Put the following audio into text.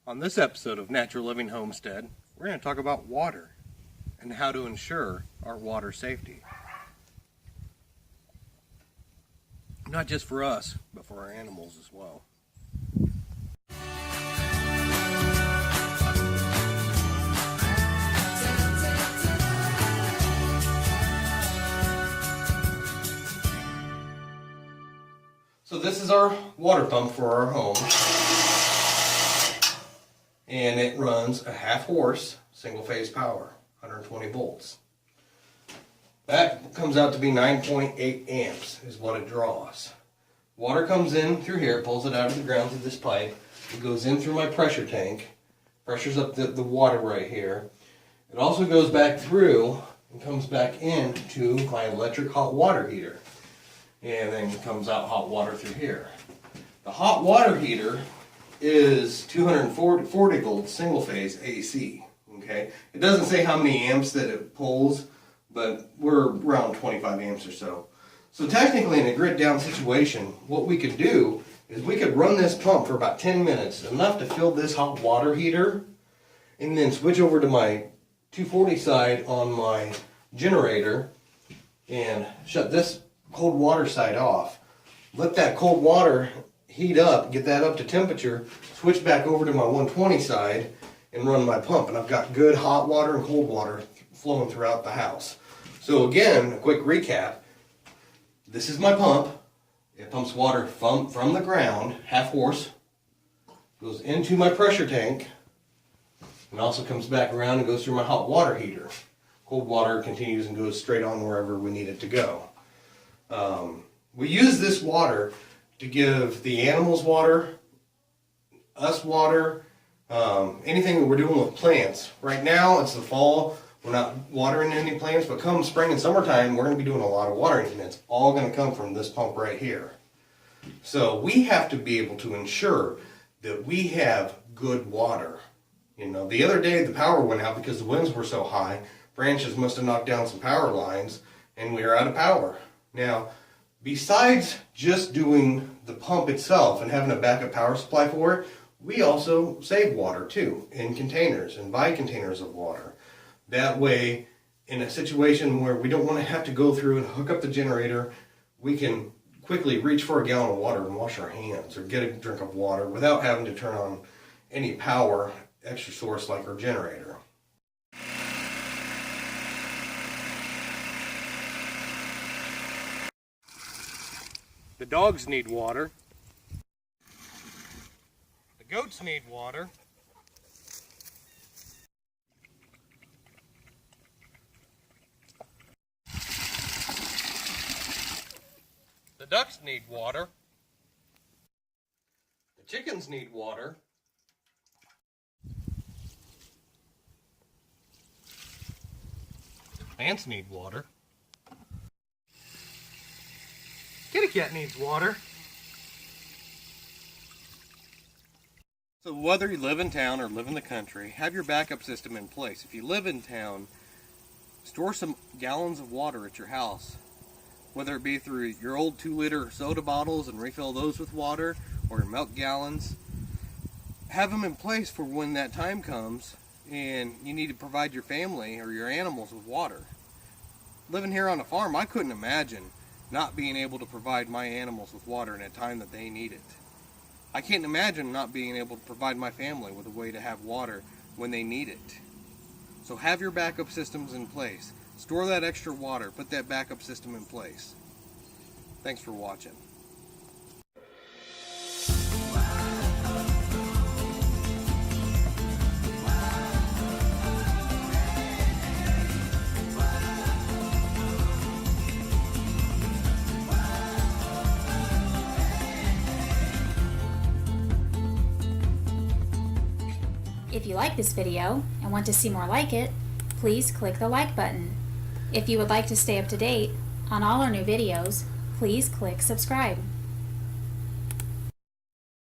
On this episode of Natural Living Homestead, we're going to talk about water and how to ensure our water safety. Not just for us, but for our animals as well. So this is our water pump for our home. And it runs a half horse, single phase power, 120 volts. That comes out to be 9.8 amps is what it draws. Water comes in through here, pulls it out of the ground through this pipe. It goes in through my pressure tank, pressures up the water right here. It also goes back through and comes back into my electric hot water heater. And then comes out hot water through here. The hot water heater is 240 volts single phase AC. Okay, it doesn't say how many amps that it pulls, but we're around 25 amps or so. So technically in a grid down situation, what we could do is we could run this pump for about 10 minutes, enough to fill this hot water heater, and then switch over to my 240 side on my generator and shut this cold water side off. Let that cold water heat up, get that up to temperature, switch back over to my 120 side and run my pump. And I've got good hot water and cold water flowing throughout the house. So again, a quick recap. This is my pump. It pumps water from the ground, half horse, goes into my pressure tank, and also comes back around and goes through my hot water heater. Cold water continues and goes straight on wherever we need it to go. We use this water to give the animals water, us water, anything that we're doing with plants. Right now it's the fall, we're not watering any plants, but come spring and summertime we're going to be doing a lot of watering, and it's all going to come from this pump right here. So we have to be able to ensure that we have good water. You know, the other day the power went out because the winds were so high, branches must have knocked down some power lines, and we are out of power. Now, besides just doing the pump itself and having a backup power supply for it, we also save water too in containers and buy containers of water. That way, in a situation where we don't want to have to go through and hook up the generator, we can quickly reach for a gallon of water and wash our hands or get a drink of water without having to turn on any power extra source like our generator. The dogs need water. The goats need water. The ducks need water. The chickens need water. The plants need water. Kitty cat needs water. So whether you live in town or live in the country, have your backup system in place. If you live in town, store some gallons of water at your house. Whether it be through your old 2-liter soda bottles and refill those with water, or your milk gallons. Have them in place for when that time comes and you need to provide your family or your animals with water. Living here on a farm, I couldn't imagine not being able to provide my animals with water in a time that they need it. I can't imagine not being able to provide my family with a way to have water when they need it. So have your backup systems in place. Store that extra water. Put that backup system in place. Thanks for watching. If you like this video and want to see more like it, please click the like button. If you would like to stay up to date on all our new videos, please click subscribe.